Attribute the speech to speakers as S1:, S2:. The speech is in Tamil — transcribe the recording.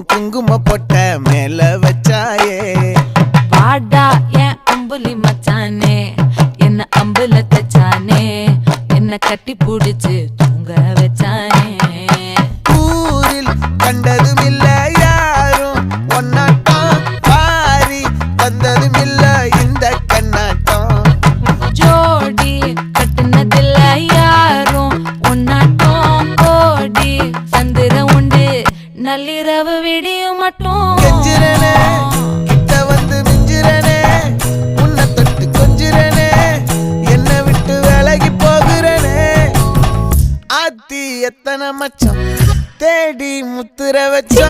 S1: உன் குங்கும பொட்ட மேல வச்சாயே
S2: வாடா என் அம்புலி மச்சானே என்ன அம்புல தச்சானே என்ன கட்டி புடிச்சு தூங்க வச்சானே
S1: ஊரில் கண்டதும் இல்ல யாரும் ஒன்னாட்டம் பாரி வந்ததும் இல்ல இந்த கண்ணாட்டம்
S2: ஜோடி கட்டுனதில்ல யாரும் ஒன்னாட்டம் கோடி சந்திர உண்டு நள்ளிரவு விடியும் மட்டும்
S1: கெஞ்சிரனே கிட்ட வந்து மிஞ்சிரனே உன்னை தொட்டு கொஞ்சிரனே என்னை விட்டு விலகி போகிறனே ஆத்தி எத்தனை மச்சம் தேடி முத்துற வச்ச